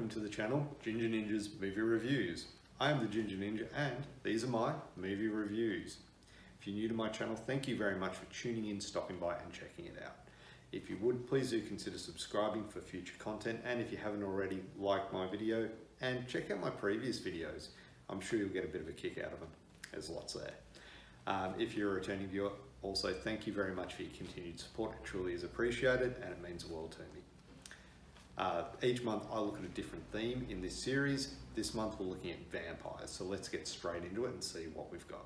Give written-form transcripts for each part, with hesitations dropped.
welcome to the channel, Ginger Ninja's Movie Reviews. I am the Ginger Ninja and these are my movie reviews. If you're new to my channel, thank you very much for tuning in, stopping by and checking it out. If you would, please do consider subscribing for future content, and if you haven't already, like my video and check out my previous videos. I'm sure you'll get a bit of a kick out of them. There's lots there. If you're a returning viewer, also thank you very much for your continued support. It truly is appreciated and it means the world to me. Each month I look at a different theme in this series. This month we're looking at vampires, so let's get straight into it and see what we've got.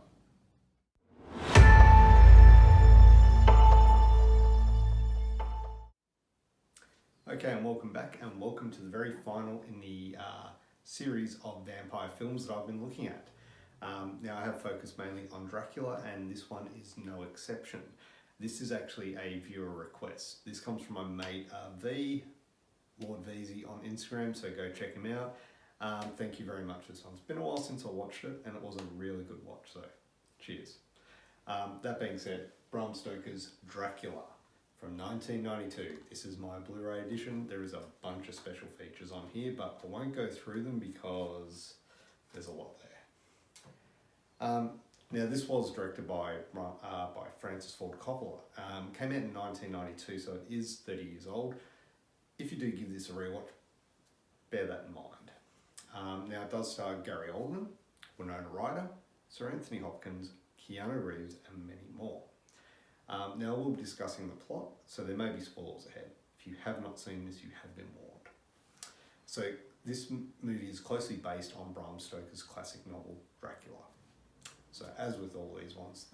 Okay, and welcome back, and welcome to the very final in the series of vampire films that I've been looking at. Now I have focused mainly on Dracula, and this one is no exception. This is actually a viewer request. This comes from my mate Lord VZ on Instagram, so go check him out. Thank you very much for this one. It's been a while since I watched it, and it was a really good watch, so cheers. That being said, Bram Stokers Dracula from 1992. This is my Blu-ray edition. There is a bunch of special features on here, but I won't go through them because there's a lot there. Now this was directed by Francis Ford Coppola. Came out in 1992, so it is 30 years old. If you do give this a rewatch, bear that in mind. Now it does star Gary Oldman, Winona Ryder, Sir Anthony Hopkins, Keanu Reeves and many more. Now we'll be discussing the plot, so there may be spoilers ahead. If you have not seen this, you have been warned. So this movie is closely based on Bram Stoker's classic novel Dracula. So as with all these ones,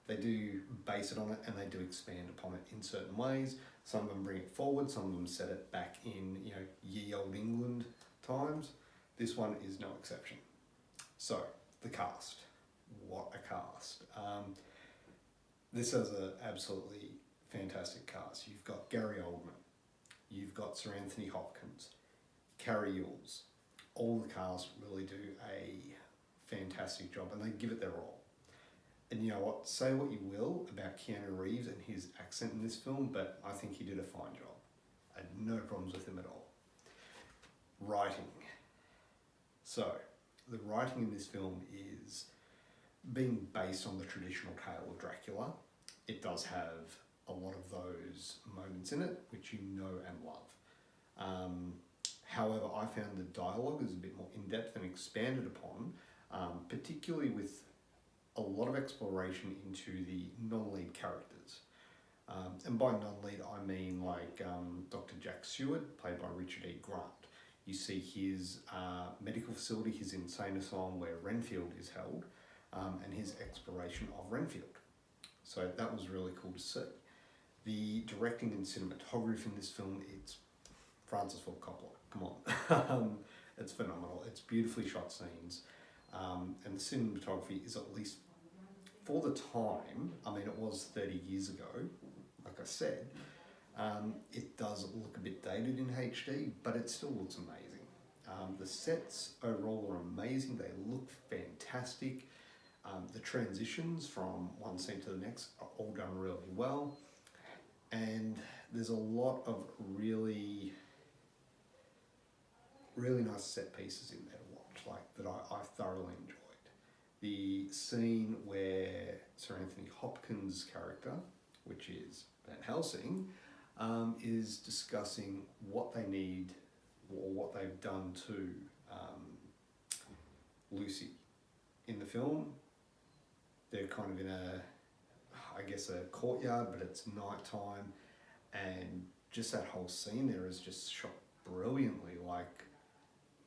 they do base it on it and they do expand upon it in certain ways. Some of them bring it forward, some of them set it back in, ye olde England times. This one is no exception. So, the cast. What a cast. This has an absolutely fantastic cast. You've got Gary Oldman, you've got Sir Anthony Hopkins, Carrie Yules. All the cast really do a fantastic job and they give it their all. And you know what, say what you will about Keanu Reeves and his accent in this film, but I think he did a fine job. I had no problems with him at all. Writing. So, the writing in this film is being based on the traditional tale of Dracula. It does have a lot of those moments in it, which you know and love. However, I found the dialogue is a bit more in-depth and expanded upon, particularly with a lot of exploration into the non-lead characters. And by non-lead, I mean like Dr. Jack Stewart, played by Richard E. Grant. You see his medical facility, his insane asylum where Renfield is held, and his exploration of Renfield. So that was really cool to see. The directing and cinematography in this film, it's Francis Ford Coppola, come on. It's phenomenal. It's beautifully shot scenes. And the cinematography is, at least for the time, I mean it was 30 years ago, like I said, it does look a bit dated in HD, but it still looks amazing. The sets overall are amazing, they look fantastic. The transitions from one scene to the next are all done really well, and there's a lot of really nice set pieces in there to watch, like that I thoroughly enjoyed. The scene where Sir Anthony Hopkins' character, which is Van Helsing, is discussing what they need or what they've done to Lucy. In the film, they're kind of in a courtyard, but it's nighttime, and just that whole scene there is just shot brilliantly. Like,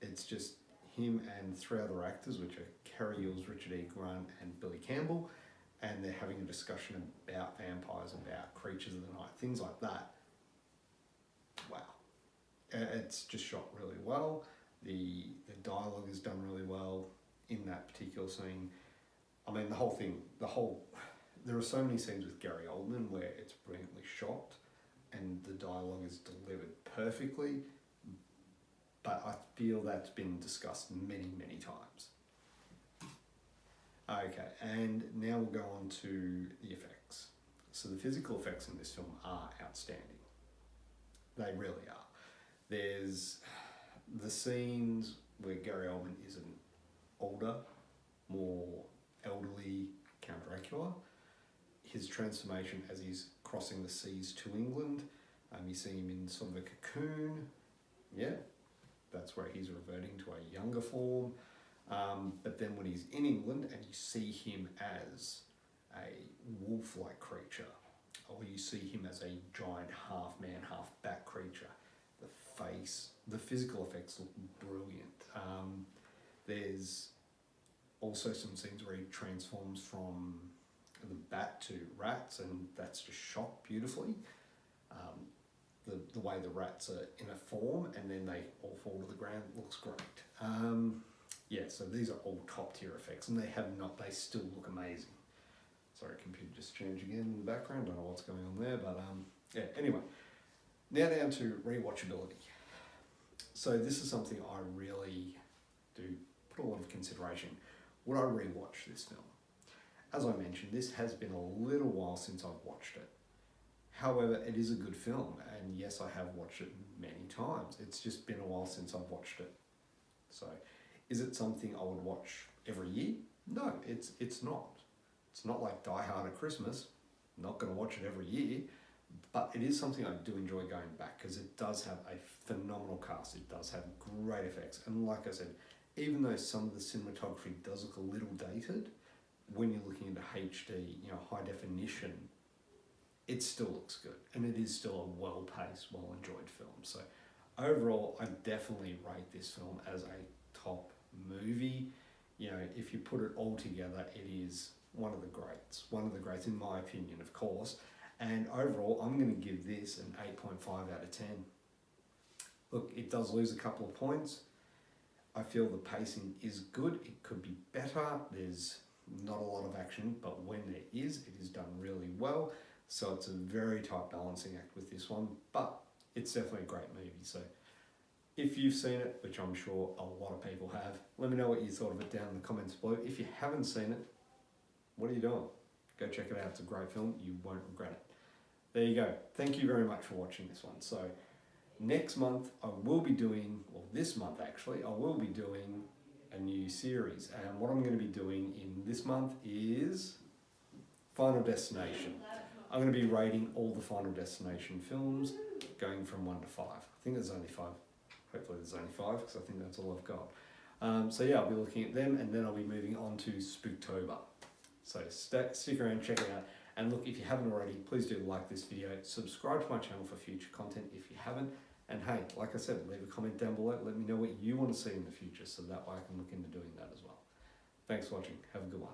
it's just him and three other actors, which are Carrie Yules, Richard E. Grant and Billy Campbell, and they're having a discussion about vampires, about creatures of the night, things like that. Wow. It's just shot really well. The dialogue is done really well in that particular scene. I mean, there are so many scenes with Gary Oldman where it's brilliantly shot and the dialogue is delivered perfectly, but I feel that's been discussed many, many times. Okay, and now we'll go on to the effects. So the physical effects in this film are outstanding. They really are. There's the scenes where Gary Oldman is an older, more elderly Count Dracula. His transformation as he's crossing the seas to England, you see him in sort of a cocoon. Yeah, that's where he's reverting to a younger form. But then when he's in England and you see him as a wolf-like creature, or you see him as a giant half-man, half-bat creature, the face, the physical effects look brilliant. There's also some scenes where he transforms from the bat to rats, and that's just shot beautifully. The way the rats are in a form and then they all fall to the ground looks great. Yeah, so these are all top tier effects, and they still look amazing. Sorry, computer just changed again in the background, don't know what's going on there, but yeah, anyway. Now down to rewatchability. So this is something I really do put a lot of consideration. Would I rewatch this film? As I mentioned, this has been a little while since I've watched it. However, it is a good film, and yes, I have watched it many times. It's just been a while since I've watched it. So, is it something I would watch every year? No, it's not. It's not like Die Hard at Christmas. I'm not going to watch it every year, but it is something I do enjoy going back because it does have a phenomenal cast. It does have great effects, and like I said, even though some of the cinematography does look a little dated, when you're looking into HD, high definition, it still looks good, and it is still a well-paced, well-enjoyed film. So overall, I definitely rate this film as a top movie. If you put it all together, it is one of the greats in my opinion, of course. And overall, I'm going to give this an 8.5 out of 10. Look, it does lose a couple of points. I feel the pacing is good. It could be better. There's not a lot of action, but when there is, it is done really well. So it's a very tight balancing act with this one, but it's definitely a great movie. So if you've seen it, which I'm sure a lot of people have, let me know what you thought of it down in the comments below. If you haven't seen it, what are you doing? Go check it out. It's a great film. You won't regret it. There you go. Thank you very much for watching this one. So next month I will be doing, or this month actually, I will be doing a new series. And what I'm going to be doing in this month is Final Destination. I'm going to be rating all the Final Destination films, going from 1 to 5. I think there's only 5. Hopefully there's only 5, because I think that's all I've got. So yeah, I'll be looking at them, and then I'll be moving on to Spooktober. So stick around, check it out. And look, if you haven't already, please do like this video. Subscribe to my channel for future content if you haven't. And hey, like I said, leave a comment down below. Let me know what you want to see in the future, so that way I can look into doing that as well. Thanks for watching. Have a good one.